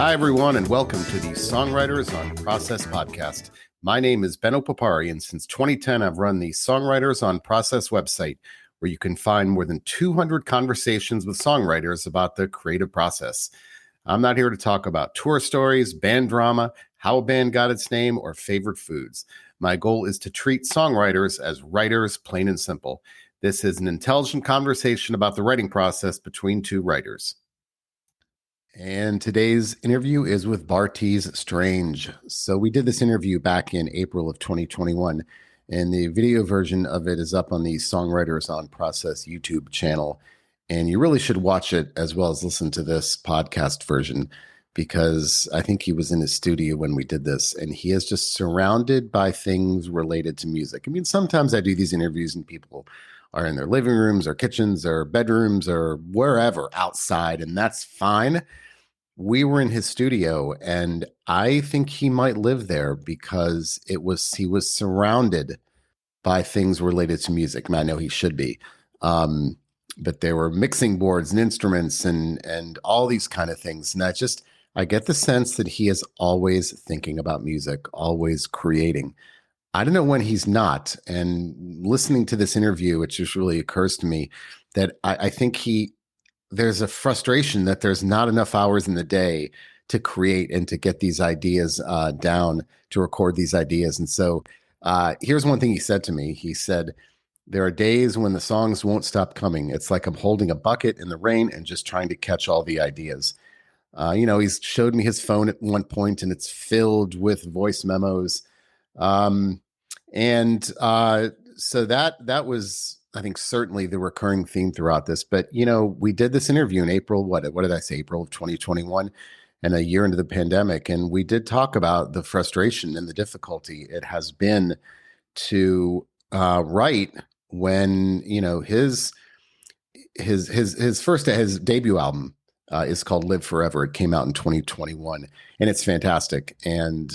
Hi, everyone, and welcome to the Songwriters on Process podcast. My name is Benno Papari, and since 2010, I've run the Songwriters on Process website, where you can find more than 200 conversations with songwriters about the creative process. I'm not here to talk about tour stories, band drama, how a band got its name, or favorite foods. My goal is to treat songwriters as writers, plain and simple. This is an intelligent conversation about the writing process between two writers. And today's interview is with Bartees Strange. So we did this interview back in April of 2021, and the video version of it is up on the Songwriters on Process YouTube channel. And you really should watch it as well as listen to this podcast version, because I think he was in his studio when we did this, and he is just surrounded by things related to music. I mean, sometimes I do these interviews and people are in their living rooms or kitchens or bedrooms or wherever outside, and that's fine. We were in his studio, and I think he might live there because he was surrounded by things related to music. I mean, I know he should be, but there were mixing boards and instruments and all these kind of things. And I get the sense that he is always thinking about music, always creating. I don't know when he's not. And listening to this interview, it just really occurs to me that I think there's a frustration that there's not enough hours in the day to create and to get these ideas down, to record these ideas. And so here's one thing he said to me. He said, there are days when the songs won't stop coming. It's like I'm holding a bucket in the rain and just trying to catch all the ideas. He's showed me his phone at one point, and it's filled with voice memos. So that was, I think, certainly the recurring theme throughout this. But, we did this interview in April, what did I say, April of 2021, and a year into the pandemic. And we did talk about the frustration and the difficulty it has been to write when, his debut album is called Live Forever. It came out in 2021, and it's fantastic. And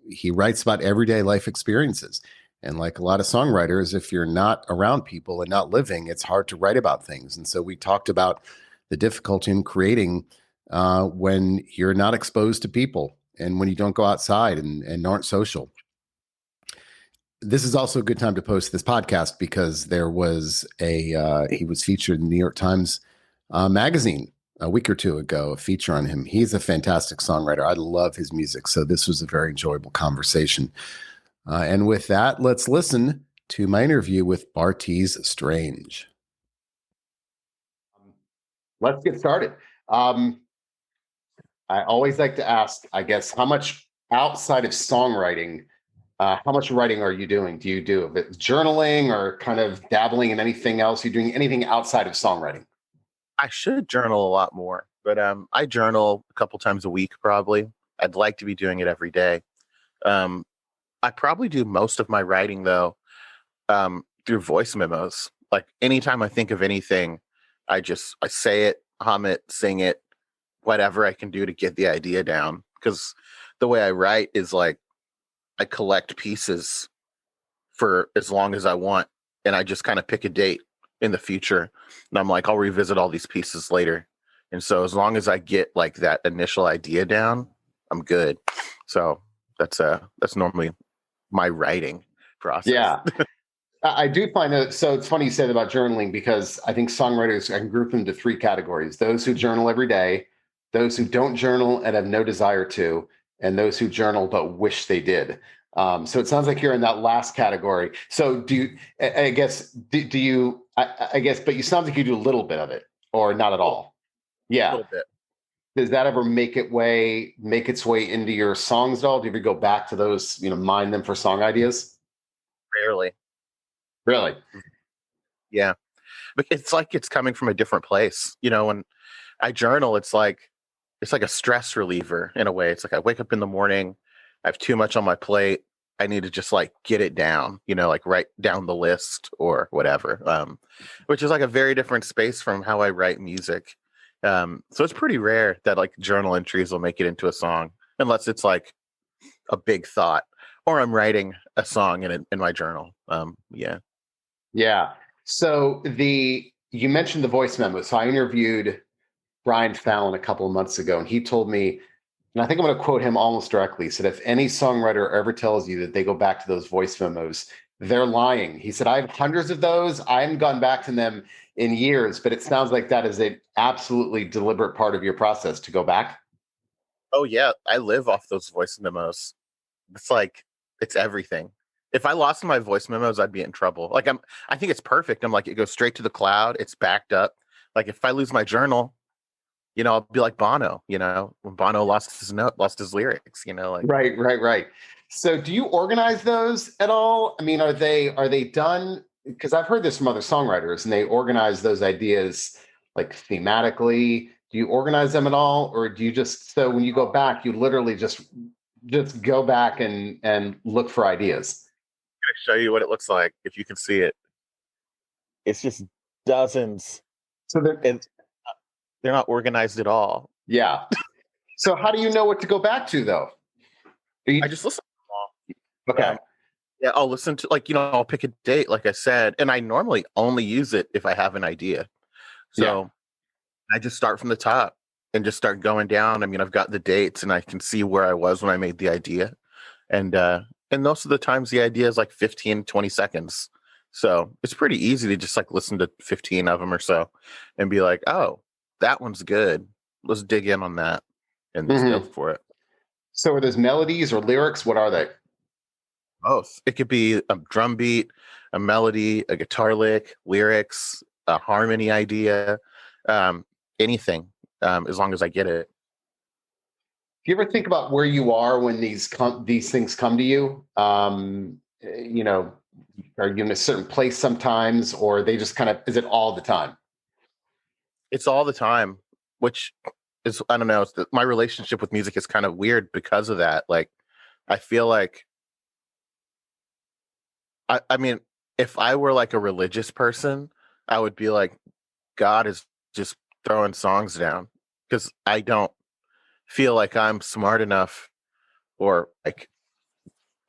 he writes about everyday life experiences. And like a lot of songwriters, if you're not around people and not living, it's hard to write about things. And so we talked about the difficulty in creating when you're not exposed to people and when you don't go outside and aren't social. This is also a good time to post this podcast because there was he was featured in the New York Times magazine a week or two ago, a feature on him. He's a fantastic songwriter. I love his music. So this was a very enjoyable conversation. And with that, let's listen to my interview with Bartees Strange. Let's get started. I always like to ask, I guess, how much outside of songwriting, how much writing are you doing? Do you do a bit of journaling or kind of dabbling in anything else? You're doing anything outside of songwriting? I should journal a lot more, but I journal a couple times a week, probably. I'd like to be doing it every day. I probably do most of my writing, though, through voice memos. Like anytime I think of anything, I say it, hum it, sing it, whatever I can do to get the idea down. Because the way I write is like I collect pieces for as long as I want, and I just kind of pick a date in the future. And I'm like, I'll revisit all these pieces later. And so as long as I get like that initial idea down, I'm good. So that's normally my writing process. Yeah. I do find that. So it's funny you said about journaling, because I think songwriters, I can group them into three categories: those who journal every day, those who don't journal and have no desire to, and those who journal but wish they did. So it sounds like you're in that last category. So do you, I guess, do you, I guess, but you sound like you do a little bit of it or not at all. Yeah. A little bit. Does that ever make its way into your songs at all? Do you ever go back to those, mine them for song ideas? Rarely. Really? Yeah. But it's like it's coming from a different place. When I journal, it's like a stress reliever in a way. It's like I wake up in the morning, I have too much on my plate. I need to just like get it down, like write down the list or whatever, which is like a very different space from how I write music. So it's pretty rare that like journal entries will make it into a song, unless it's like a big thought or I'm writing a song in my journal. Yeah. So you mentioned the voice memo. So I interviewed Brian Fallon a couple of months ago, and he told me And I think I'm going to quote him almost directly. He said, if any songwriter ever tells you that they go back to those voice memos, they're lying. He said, I have hundreds of those. I haven't gone back to them in years, but it sounds like that is an absolutely deliberate part of your process to go back. Oh yeah, I live off those voice memos. It's like it's everything. If I lost my voice memos, I'd be in trouble. Like I think it's perfect. I'm like, it goes straight to the cloud. It's backed up. Like if I lose my journal, I'll be like Bono. When Bono lost his note, lost his lyrics. Like Right, right, right. So do you organize those at all? I mean, are they done? Because I've heard this from other songwriters and they organize those ideas like thematically. Do you organize them at all? Or do you just so when you go back, you literally just go back and look for ideas? I show you what it looks like if you can see it. It's just dozens, So that and they're not organized at all. yeah. So how do you know what to go back to though? I just listen to them all. Okay. Yeah, I'll listen to I'll pick a date, like I said, and I normally only use it if I have an idea. Yeah. So I just start from the top and just start going down. I mean, I've got the dates and I can see where I was when I made the idea. And most of the times the idea is like 15, 20 seconds. So it's pretty easy to just like listen to 15 of them or so and be like, oh, that one's good. Let's dig in on that and just go Mhm. for it. So are those melodies or lyrics? What are they? Both. It could be a drum beat, a melody, a guitar lick, lyrics, a harmony idea, anything, as long as I get it. Do you ever think about where you are when these things come to you? Are you in a certain place sometimes, or they just kind of is it all the time? It's all the time, which is, I don't know, my relationship with music is kind of weird because of that. Like, I feel like, I mean, if I were like a religious person, I would be like, God is just throwing songs down because I don't feel like I'm smart enough or like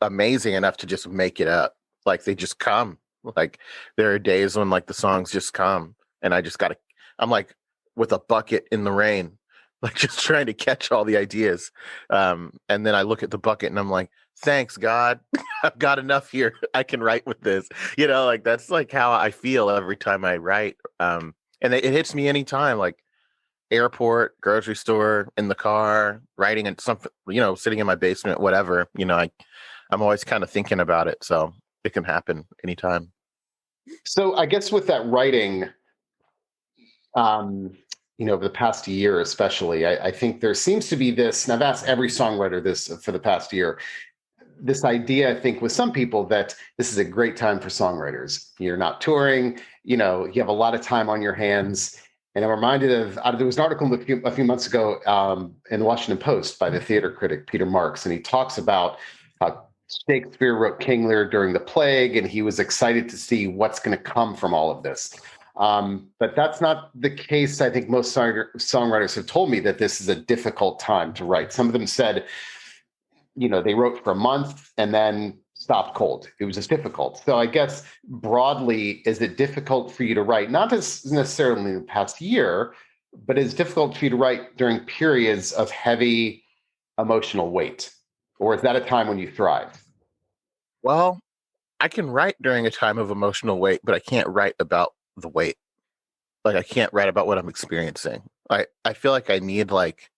amazing enough to just make it up. Like they just come. Like there are days when like the songs just come and I just gotta I'm like with a bucket in the rain, like just trying to catch all the ideas. And then I look at the bucket and I'm like, thanks God. I've got enough here. I can write with this. Like that's like how I feel every time I write. And it hits me anytime, like airport, grocery store, in the car, writing in something, sitting in my basement, whatever, I'm always kind of thinking about it. So it can happen anytime. So I guess with that writing, um, over the past year, especially, I think there seems to be this, and I've asked every songwriter this for the past year, this idea, I think, with some people that this is a great time for songwriters. You're not touring, you have a lot of time on your hands. And I'm reminded there was an article a few months ago in the Washington Post by the theater critic Peter Marks, and he talks about how Shakespeare wrote King Lear during the plague, and he was excited to see what's going to come from all of this. But that's not the case. I think most songwriters have told me that this is a difficult time to write. Some of them said, they wrote for a month and then stopped cold. It was just difficult. So I guess broadly, is it difficult for you to write, not necessarily in the past year, but it's difficult for you to write during periods of heavy emotional weight? Or is that a time when you thrive? Well, I can write during a time of emotional weight, but I can't write about the weight. Like I can't write about what I'm experiencing. I feel like I need like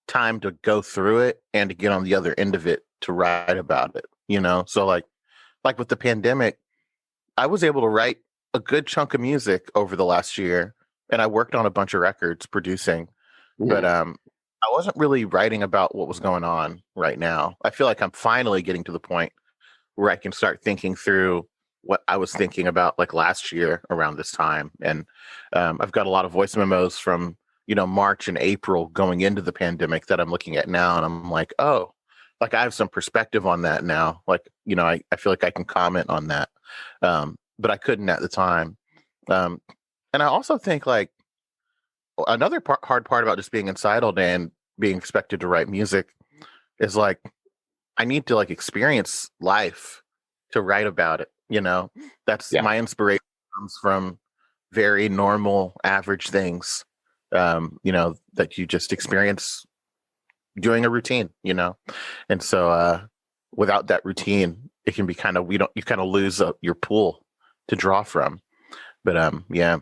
time to go through it and to get on the other end of it to write about it. So like with the pandemic, I was able to write a good chunk of music over the last year and I worked on a bunch of records producing, but Mhm. I wasn't really writing about what was going on right now. I feel like I'm finally getting to the point where I can start thinking through what I was thinking about like last year around this time. And I've got a lot of voice memos from, March and April going into the pandemic that I'm looking at now. And I'm like, oh, like I have some perspective on that now. Like, I feel like I can comment on that. But I couldn't at the time. Um, and I also think like another hard part about just being inside all day and being expected to write music is like I need to like experience life to write about it. That's Yeah. my inspiration comes from very normal, average things, that you just experience doing a routine, and so without that routine, it can be kind of you kind of lose your pool to draw from. But yeah.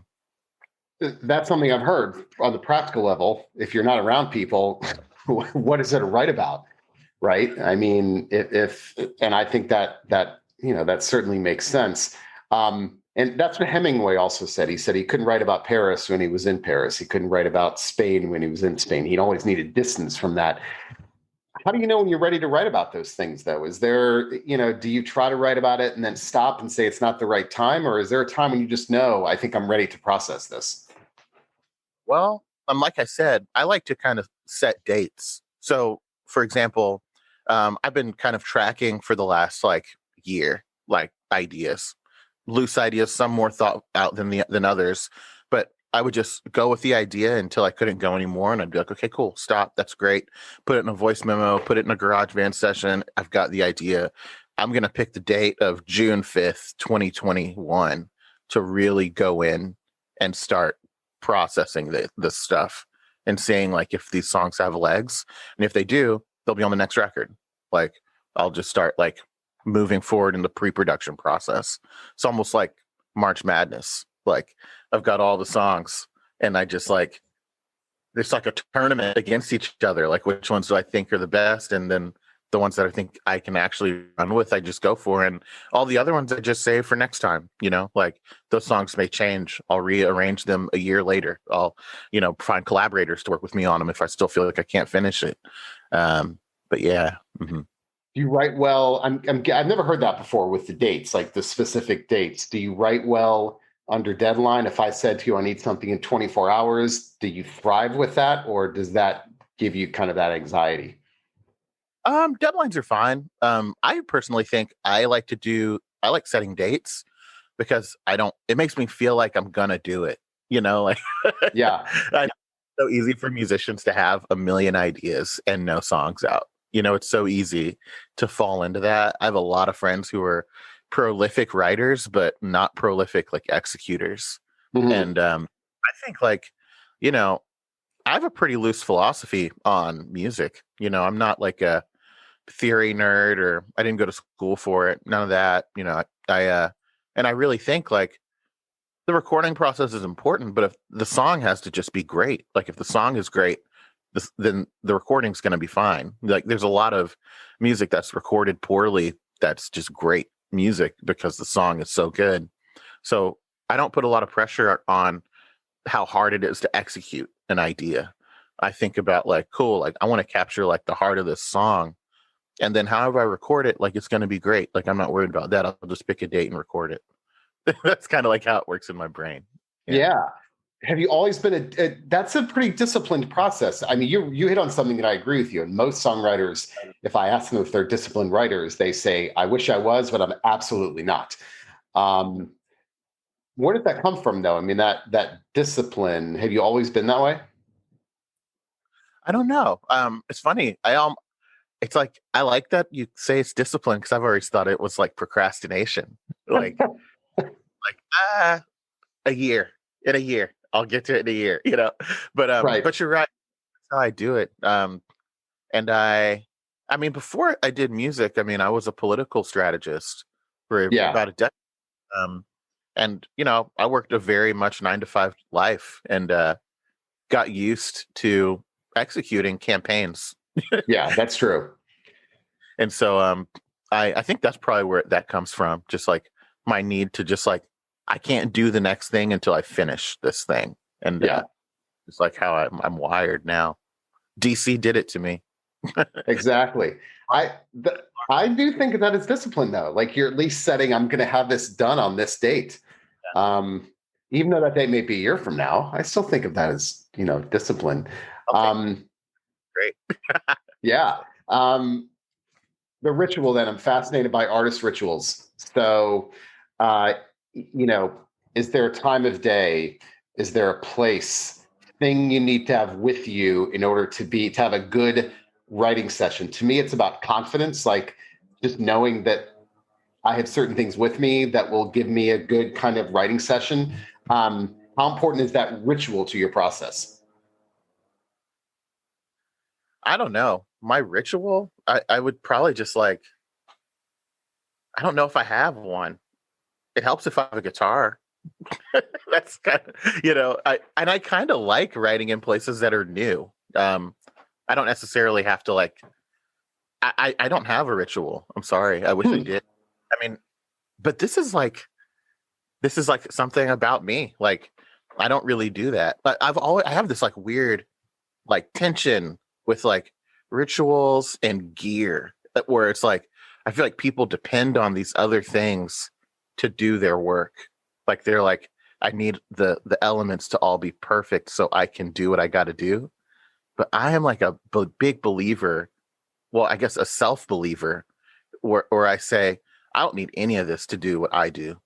That's something I've heard on the practical level. If you're not around people, what is there to write about? Right. I mean, if and I think that certainly makes sense. And that's what Hemingway also said. He said he couldn't write about Paris when he was in Paris. He couldn't write about Spain when he was in Spain. He always needed distance from that. How do you know when you're ready to write about those things, though? Is there, do you try to write about it and then stop and say it's not the right time? Or is there a time when you just know, I think I'm ready to process this? Well, like I said, I like to kind of set dates. So, for example, I've been kind of tracking for the last like year, like ideas, loose ideas, some more thought out than others. But I would just go with the idea until I couldn't go anymore, and I'd be like, okay, cool, stop, that's great. Put it in a voice memo, put it in a GarageBand session. I've got the idea. I'm gonna pick the date of June 5th, 2021, to really go in and start processing this stuff and seeing like if these songs have legs, and if they do, they'll be on the next record. Like I'll just start like moving forward in the pre-production process. It's almost like March Madness. Like I've got all the songs and I just like there's like a tournament against each other, like which ones do I think are the best, and then the ones that I think I can actually run with, I just go for, and all the other ones I just save for next time. Like those songs may change. I'll rearrange them a year later. I'll, find collaborators to work with me on them if I still feel like I can't finish it. But yeah. Mm-hmm. Do you write well? I've never heard that before with the dates, like the specific dates. Do you write well under deadline? If I said to you, I need something in 24 hours, do you thrive with that, or does that give you kind of that anxiety? Deadlines are fine. I personally think I like setting dates because it makes me feel like I'm gonna do it, like, Yeah. it's so easy for musicians to have a million ideas and no songs out. It's so easy to fall into that. I have a lot of friends who are prolific writers, but not prolific like executors. Mm-hmm. And, I think like, you know, I have a pretty loose philosophy on music. I'm not like a theory nerd, or I didn't go to school for it. None of that. And I really think like the recording process is important, but if the song has to just be great, like if the song is great, then the recording's going to be fine. Like there's a lot of music that's recorded poorly that's just great music because the song is so good. So I don't put a lot of pressure on how hard it is to execute an idea. I think about like, cool, like I want to capture like the heart of this song. And then however I record it, like it's going to be great. Like I'm not worried about that. I'll just pick a date and record it. That's kind of like how it works in my brain. Yeah. Have you always been that's a pretty disciplined process. I mean, you hit on something that I agree with you. And most songwriters, if I ask them if they're disciplined writers, they say, I wish I was, but I'm absolutely not. Where did that come from though? I mean, that discipline, have you always been that way? I don't know. It's funny. It's like I like that you say it's discipline because I've always thought it was like procrastination. Like a year. In a year. I'll get to it in a year, But Right. but you're right. That's how I do it. And I mean, before I did music, I mean, I was a political strategist for Yeah. about a decade. And I worked a very much 9 to 5 life and got used to executing campaigns. Yeah, that's true. And so I think that's probably where that comes from. Just like my need to just like I can't do the next thing until I finish this thing. And yeah, it's like how I'm wired now. DC did it to me. exactly. I do think that is discipline though. Like you're at least setting, I'm going to have this done on this date. Even though that date may be a year from now, I still think of that as, discipline. Okay. Great. Yeah. The ritual then, I'm fascinated by artist rituals. So, is there a time of day? Is there a place, thing you need to have with you in order to have a good writing session? To me, it's about confidence, like just knowing that I have certain things with me that will give me a good kind of writing session. How important is that ritual to your process? I don't know. My ritual, I would probably just like, I don't know if I have one. It helps if I have a guitar. That's kind of, I kind of like writing in places that are new. I don't necessarily have to like, I don't have a ritual. I'm sorry. I wish I did. I mean, but this is like something about me. Like, I don't really do that. But I have this like weird like tension with like rituals and gear where it's like I feel like people depend on these other things to do their work. Like they're like, I need the elements to all be perfect so I can do what I got to do. But I am like a big believer. Well, I guess a self believer, where I say I don't need any of this to do what I do.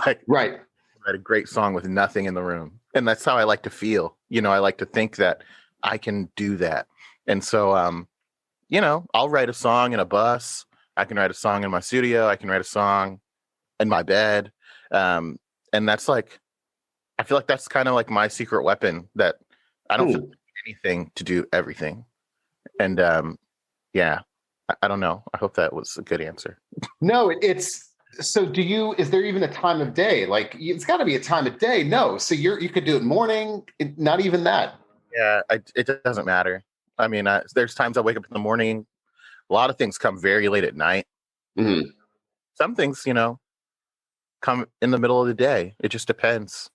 Like, Right. I write a great song with nothing in the room, and that's how I like to feel. I like to think that I can do that, and so I'll write a song in a bus. I can write a song in my studio. I can write a song in my bed, and that's like, I feel like that's kind of like my secret weapon. That I don't feel anything to do everything, and yeah, I don't know. I hope that was a good answer. No, it's so is there even a time of day? Like it's got to be a time of day. No. So you could do it morning, not even that. Yeah, it doesn't matter. I mean, there's times I wake up in the morning. A lot of things come very late at night. Mhm. Some things, come in the middle of the day. It just depends.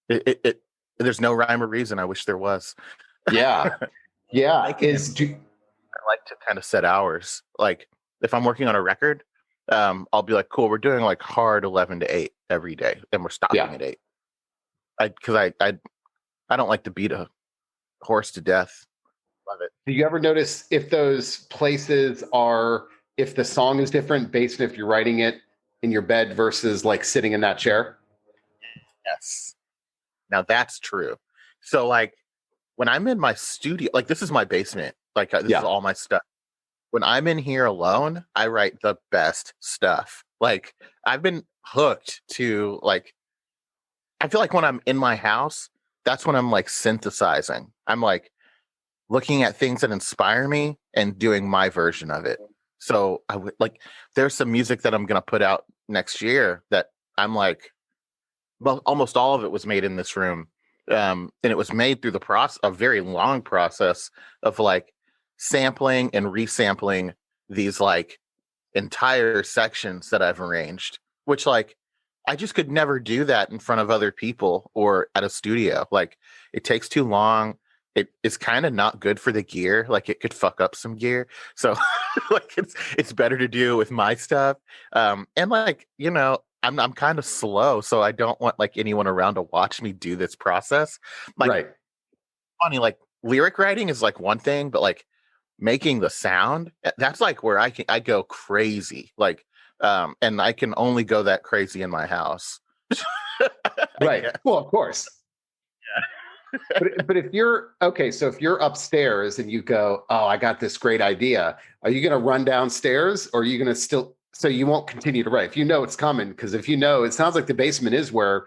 It there's no rhyme or reason. I wish there was. Yeah. Yeah. I like to kind of set hours. Like if I'm working on a record, I'll be like, cool, we're doing like hard 11 to 8 every day, and we're stopping at 8. I don't like to beat a horse to death. Love it. Do you ever notice if those places are, if the song is different based on if you're writing it in your bed versus like sitting in that chair? Yes. Now that's true. So like when I'm in my studio, like this is my basement, like this is all my stuff. When I'm in here alone, I write the best stuff. Like I've been hooked to like, I feel like when I'm in my house, that's when I'm like synthesizing. I'm like looking at things that inspire me and doing my version of it. So I would like, there's some music that I'm going to put out next year that I'm like, well, almost all of it was made in this room. And it was made through a very long process of like sampling and resampling these like entire sections that I've arranged, which like I just could never do that in front of other people or at a studio. Like it takes too long. It is kind of not good for the gear. Like it could fuck up some gear. So like it's better to do with my stuff. And like, I'm kind of slow, so I don't want like anyone around to watch me do this process. Like Right. funny, like lyric writing is like one thing, but like making the sound, that's like where I go crazy. Like and I can only go that crazy in my house. Right. Yeah. Well, of course. But if you're okay, so if you're upstairs and you go, oh, I got this great idea, are you going to run downstairs, or are you going to still, so you won't continue to write if you know it's coming? Because if you know, it sounds like the basement is where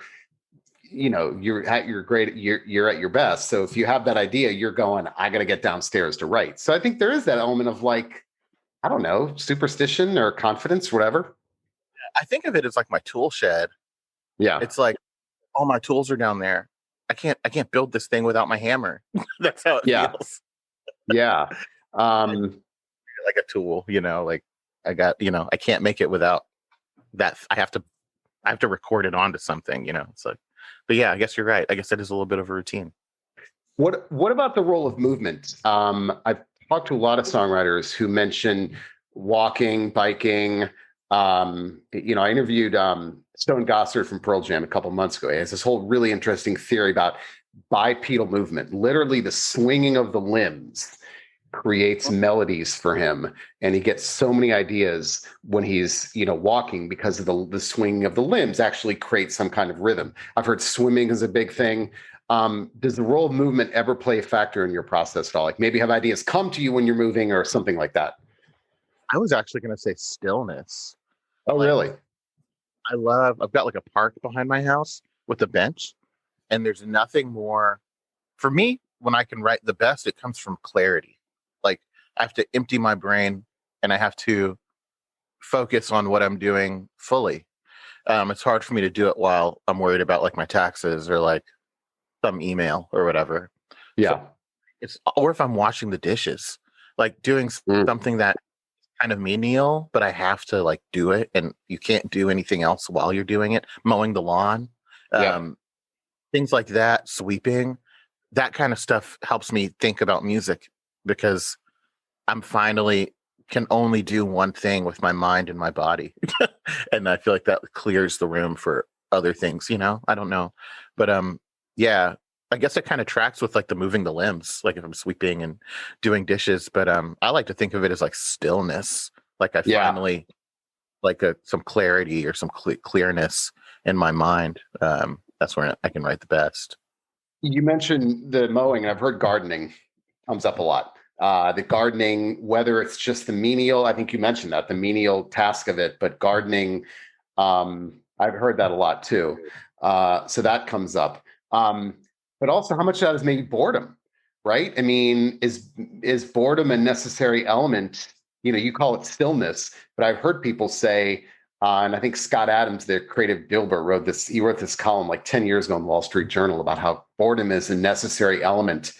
you're at your great, you're at your best. So if you have that idea, you're going, I got to get downstairs to write. So I think there is that element of like, I don't know, superstition or confidence, whatever. I think of it as like my tool shed. Yeah. It's like all my tools are down there. I can't build this thing without my hammer. That's how it Yeah. feels. Yeah. Um, Like a tool, like I got, I can't make it without that. I have to record it onto something, It's like, but yeah, I guess you're right. I guess that is a little bit of a routine. what about the role of movement? I've talked to a lot of songwriters who mention walking, biking. I interviewed Stone Gossard from Pearl Jam a couple months ago. He has this whole really interesting theory about bipedal movement, literally the swinging of the limbs creates melodies for him, and he gets so many ideas when he's walking because of the swinging of the limbs actually creates some kind of rhythm. I've heard swimming is a big thing. Does the role of movement ever play a factor in your process at all? Like maybe have ideas come to you when you're moving or something like that? I was actually going to say stillness. Oh, Like really? I've got like a park behind my house with a bench, and there's nothing more for me. when I can write the best, it comes from clarity. Like I have to empty my brain and I have to focus on what I'm doing fully. It's hard for me to do it while I'm worried about like my taxes or like some email or whatever. So Yeah. or if I'm washing the dishes, like doing Mm. something that kind of menial, but I have to like do it, and you can't do anything else while you're doing it. Mowing the lawn, Yeah. um, things like that, sweeping, that kind of stuff helps me think about music because I'm finally can only do one thing with my mind and my body. And I feel like that clears the room for other things, I don't know. But yeah, I guess it kind of tracks with like the moving the limbs, like if I'm sweeping and doing dishes, but I like to think of it as like stillness. Like I Yeah. finally like some clarity or some clearness in my mind. That's where I can write the best. You mentioned the mowing, and I've heard gardening comes up a lot. The gardening, whether it's just the menial, I think you mentioned that, the menial task of it, but gardening, I've heard that a lot too. So that comes up. But also how much of that is maybe boredom, right? I mean, is boredom a necessary element? You call it stillness, but I've heard people say, and I think Scott Adams, the creative Dilbert, he wrote this column like 10 years ago in the Wall Street Journal about how boredom is a necessary element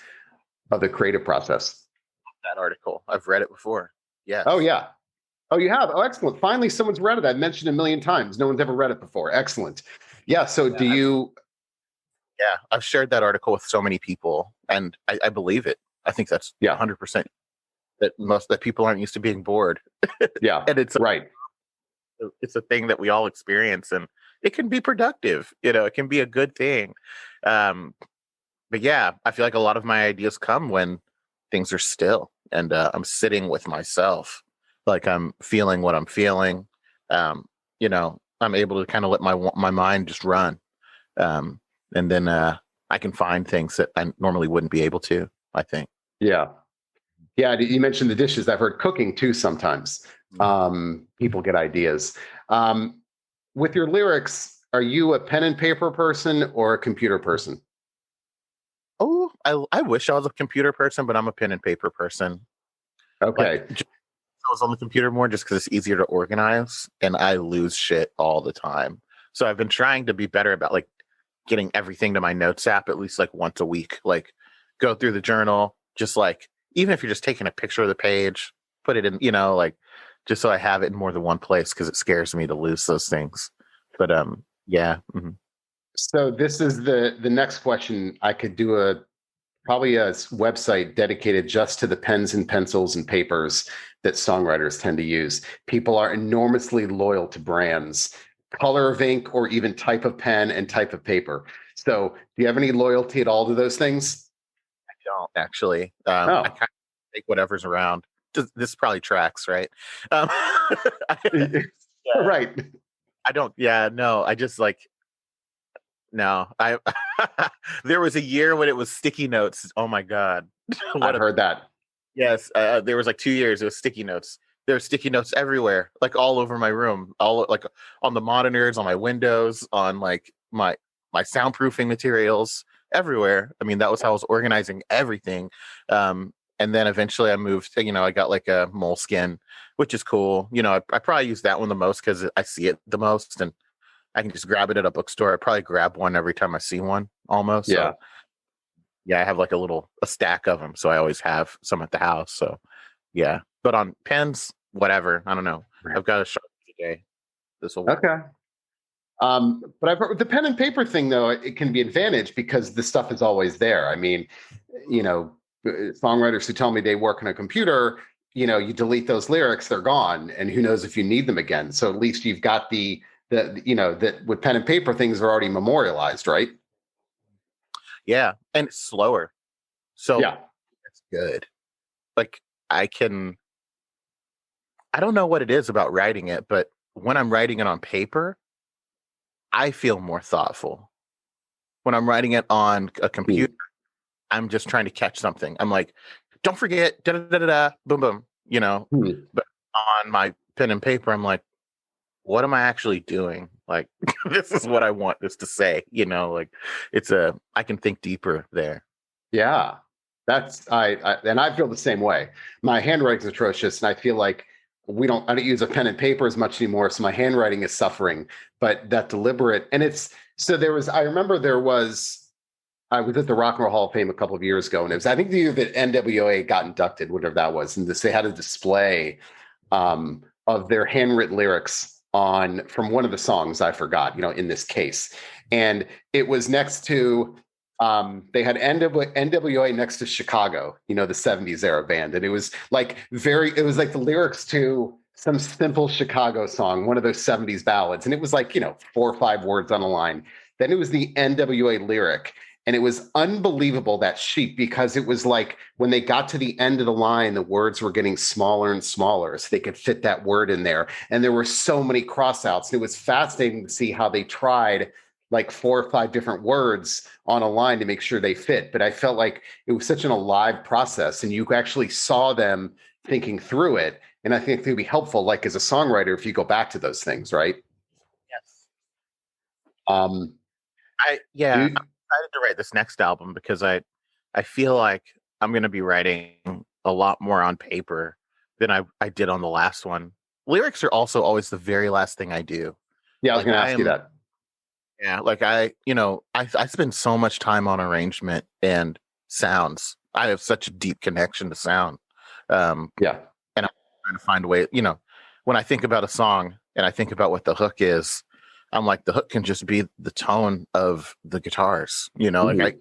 of the creative process. That article, I've read it before. Yes. Oh, yeah. Oh, you have? Oh, excellent. Finally, someone's read it. I've mentioned it a million times. No one's ever read it before. Excellent. Yeah. So Yeah, do you? yeah, I've shared that article with so many people, and I believe it. I think that's Yeah. 100% that people aren't used to being bored, Yeah. and Right. it's a thing that we all experience, and it can be productive. It can be a good thing. Um, but yeah, I feel like a lot of my ideas come when things are still, and I'm sitting with myself, like I'm feeling what I'm feeling. I'm able to kind of let my mind just run. Um, and then I can find things that I normally wouldn't be able to, I think. Yeah. Yeah. You mentioned the dishes. I've heard cooking too sometimes. People get ideas. Um, with your lyrics, are you a pen and paper person or a computer person? Oh, I wish I was a computer person, but I'm a pen and paper person. Like, Okay. I was on the computer more just because it's easier to organize, and I lose shit all the time. So I've been trying to be better about like getting everything to my notes app at least like once a week. Like, go through the journal, just like even if you're just taking a picture of the page, put it in, like just so I have it in more than one place because it scares me to lose those things. But yeah. So this is the next question. I could do probably a website dedicated just to the pens and pencils and papers that songwriters tend to use. People are enormously loyal to brands, color of ink, or even type of pen and type of paper. So do you have any loyalty at all to those things? I don't actually. I Oh, kind of take whatever's around. This probably tracks, right? Um, yeah, right. I don't. Yeah, no. I just like no. I there was a year when it was sticky notes. Oh my god, I've what a heard that. yes. There was like 2 years. It was sticky notes. There were sticky notes everywhere, like all over my room, all like on the monitors, on my windows, on like my soundproofing materials, everywhere. I mean, that was how I was organizing everything. And then eventually I moved. I got like a moleskin, which is cool. I probably use that one the most because I see it the most, and I can just grab it at a bookstore. I probably grab one every time I see one, almost. Yeah. So yeah, I have like a stack of them, so I always have some at the house. So yeah, but on pens, whatever. I don't know. I've got a Sharpie today. This will work. Okay. But I've heard with the pen and paper thing, though, it can be an advantage because the stuff is always there. I mean, you know, songwriters who tell me they work on a computer, you delete those lyrics, they're gone, and who knows if you need them again. So at least you've got that with pen and paper, things are already memorialized, right? Yeah, and it's slower, so Yeah. it's good. Like I can. I don't know what it is about writing it, but when I'm writing it on paper, I feel more thoughtful. When I'm writing it on a computer, Hmm. I'm just trying to catch something. I'm like, don't forget, da da da da, da boom boom. Hmm. But on my pen and paper, I'm like, what am I actually doing? Like, this is what I want this to say. Like, I can think deeper there. Yeah. And I feel the same way. My handwriting's atrocious, and I feel like I don't use a pen and paper as much anymore, so my handwriting is suffering. But that deliberate, and it's so there was. I remember there was. I was at the Rock and Roll Hall of Fame a couple of years ago, and it was I think the year that NWA got inducted, whatever that was, and they had a display of their handwritten lyrics on from one of the songs I forgot, in this case, and it was next to they had NWA next to Chicago, the 70s era band. And it was like the lyrics to some simple Chicago song, one of those 70s ballads. And it was like, 4 or 5 words on a line. Then it was the NWA lyric. And it was unbelievable, that sheet, because it was like when they got to the end of the line, the words were getting smaller and smaller so they could fit that word in there. And there were so many crossouts. And it was fascinating to see how they tried like 4 or 5 different words on a line to make sure they fit. But I felt like it was such an alive process, and you actually saw them thinking through it. And I think it would be helpful, like as a songwriter, if you go back to those things, right? Yes. Um, I'm excited to write this next album because I feel like I'm going to be writing a lot more on paper than I did on the last one. Lyrics are also always the very last thing I do. Yeah, I was going to ask you that. Yeah, like I spend so much time on arrangement and sounds. I have such a deep connection to sound. Yeah. And I'm trying to find a way, when I think about a song and I think about what the hook is, I'm like, the hook can just be the tone of the guitars, like I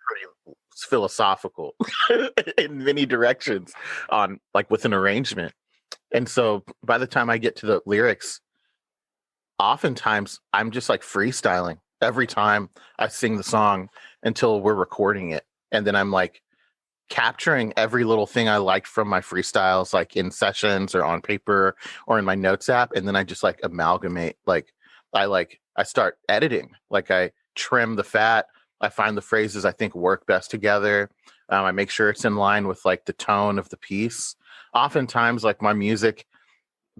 pretty philosophical in many directions on like with an arrangement. And so by the time I get to the lyrics, oftentimes I'm just like freestyling every time I sing the song until we're recording it. And then I'm like capturing every little thing I liked from my freestyles, like in sessions or on paper or in my notes app. And then I just like amalgamate, I start editing, like I trim the fat. I find the phrases I think work best together. I make sure it's in line with like the tone of the piece. Oftentimes, like my music,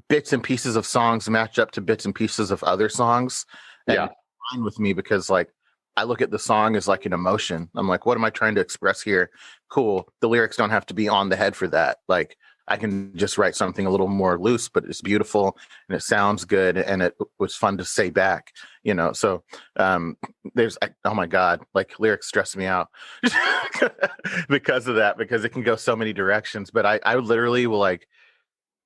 bits and pieces of songs match up to bits and pieces of other songs. And Yeah. it's fine with me because like I look at the song as like an emotion. I'm like, what am I trying to express here? Cool. The lyrics don't have to be on the head for that. Like I can just write something a little more loose, but it's beautiful and it sounds good and it was fun to say back, So oh my God, like lyrics stress me out because of that, because it can go so many directions. But I literally will like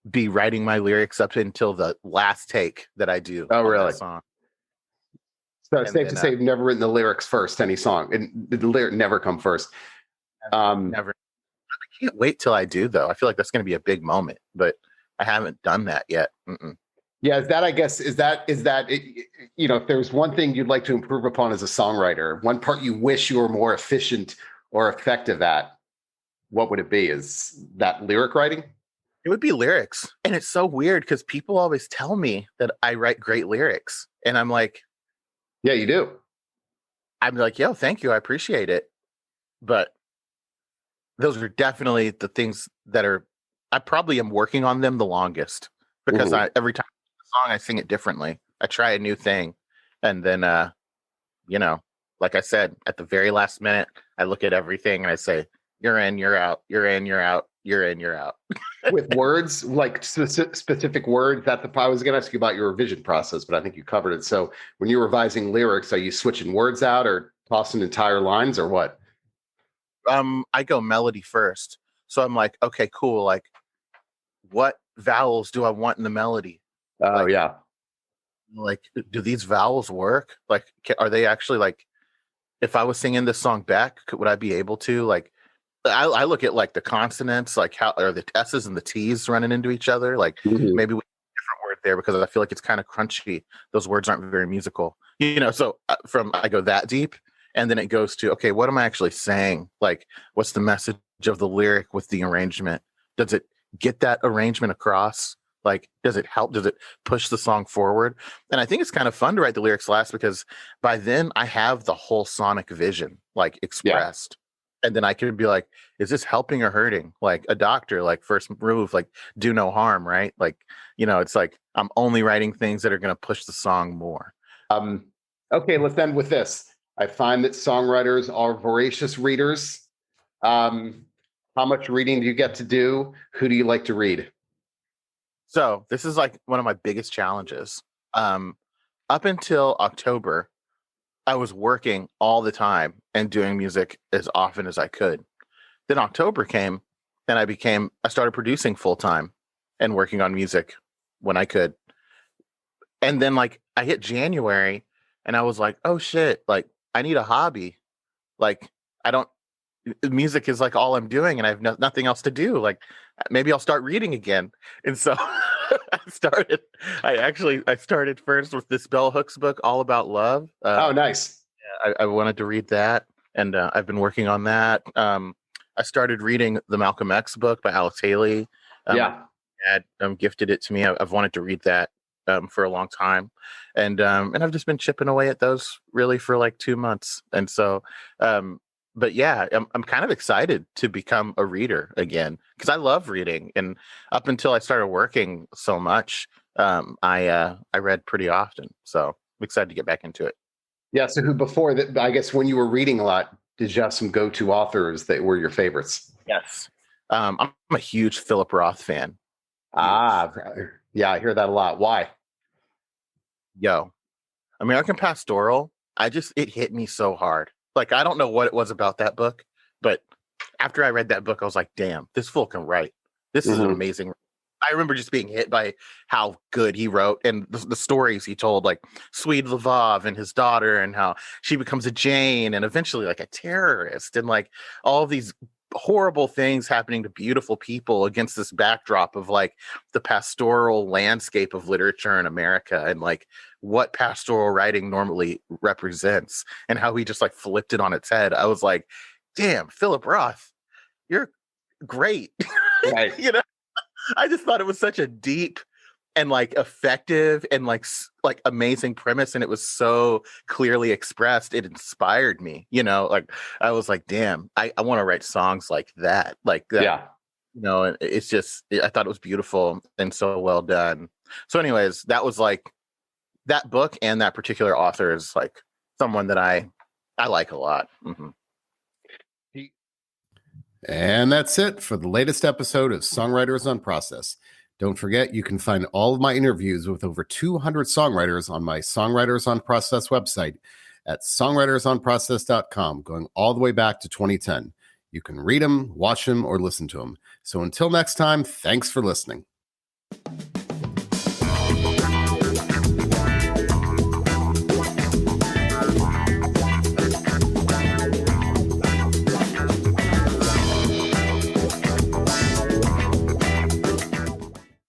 be writing my lyrics up until the last take that I do. Oh, on really? that song. So it's safe to say you've never written the lyrics first, any song. And the lyric never come first. Never. I can't wait till I do, though. I feel like that's going to be a big moment, but I haven't done that yet. Mm-mm. Yeah, is that if there's one thing you'd like to improve upon as a songwriter, one part you wish you were more efficient or effective at, what would it be? Is that lyric writing? It would be lyrics. And it's so weird because people always tell me that I write great lyrics. And I'm like, yeah, you do. I'm like, yo, thank you. I appreciate it. But those are definitely the things that I probably am working on them the longest because every time I sing a song, I sing it differently. I try a new thing. And then, like I said, at the very last minute, I look at everything and I say, you're in, you're out, you're in, you're out, you're in, you're out. With words, like specific words, I was going to ask you about your revision process, but I think you covered it. So when you're revising lyrics, are you switching words out or tossing entire lines or what? I go melody first. So I'm like, okay, cool. Like, what vowels do I want in the melody? Oh, yeah. Like, do these vowels work? Like, are they actually like, if I was singing this song back, would I be able to? Like, I look at like the consonants, like how are the S's and the T's running into each other? Like, maybe we have a different word there because I feel like it's kind of crunchy. Those words aren't very musical, So I go that deep. And then it goes to, okay, what am I actually saying? Like, what's the message of the lyric with the arrangement? Does it get that arrangement across? Like, does it help? Does it push the song forward? And I think it's kind of fun to write the lyrics last because by then I have the whole sonic vision, like expressed. Yeah. And then I could be like, is this helping or hurting? Like a doctor, like first move, like do no harm, right? Like, it's like I'm only writing things that are going to push the song more. Okay, let's end with this. I find that songwriters are voracious readers. How much reading do you get to do? Who do you like to read? So this is like one of my biggest challenges. Up until October, I was working all the time and doing music as often as I could. Then October came and I started producing full time and working on music when I could. And then like I hit January and I was like, oh shit, like I need a hobby. Like I don't music is like all I'm doing and I have nothing else to do. Like maybe I'll start reading again. And so I started first with this Bell Hooks book, All About Love. Oh, nice. I wanted to read that and I've been working on that. I started reading the Malcolm X book by Alex Haley. Yeah. Dad gifted it to me. I've wanted to read that for a long time, and I've just been chipping away at those really for like 2 months. And so, but yeah, I'm kind of excited to become a reader again because I love reading. And up until I started working so much, I read pretty often. So I'm excited to get back into it. Yeah. So who before that? I guess when you were reading a lot, did you have some go-to authors that were your favorites? Yes, I'm a huge Philip Roth fan. Ah, yeah, I hear that a lot. Why? Yo, American Pastoral, it hit me so hard. Like, I don't know what it was about that book, but after I read that book, I was like, damn, this fool can write. This is an amazing. I remember just being hit by how good he wrote and the stories he told, like Swede Lvov and his daughter, and how she becomes a Jane and eventually like a terrorist, and like all of these horrible things happening to beautiful people against this backdrop of like the pastoral landscape of literature in America and like what pastoral writing normally represents and how he just like flipped it on its head. I was like, damn, Philip Roth, you're great. Right. You know, I just thought it was such a deep and like effective and like amazing premise, and it was so clearly expressed. It inspired me, you know. Like I was like, damn, I want to write songs like that, Yeah. you know. And it's just, I thought it was beautiful and so well done. So anyways, that was like that book, and that particular author is like someone that I like a lot. And that's it for the latest episode of Songwriters on Process. Don't forget, you can find all of my interviews with over 200 songwriters on my Songwriters on Process website at songwritersonprocess.com, going all the way back to 2010. You can read them, watch them, or listen to them. So until next time, thanks for listening.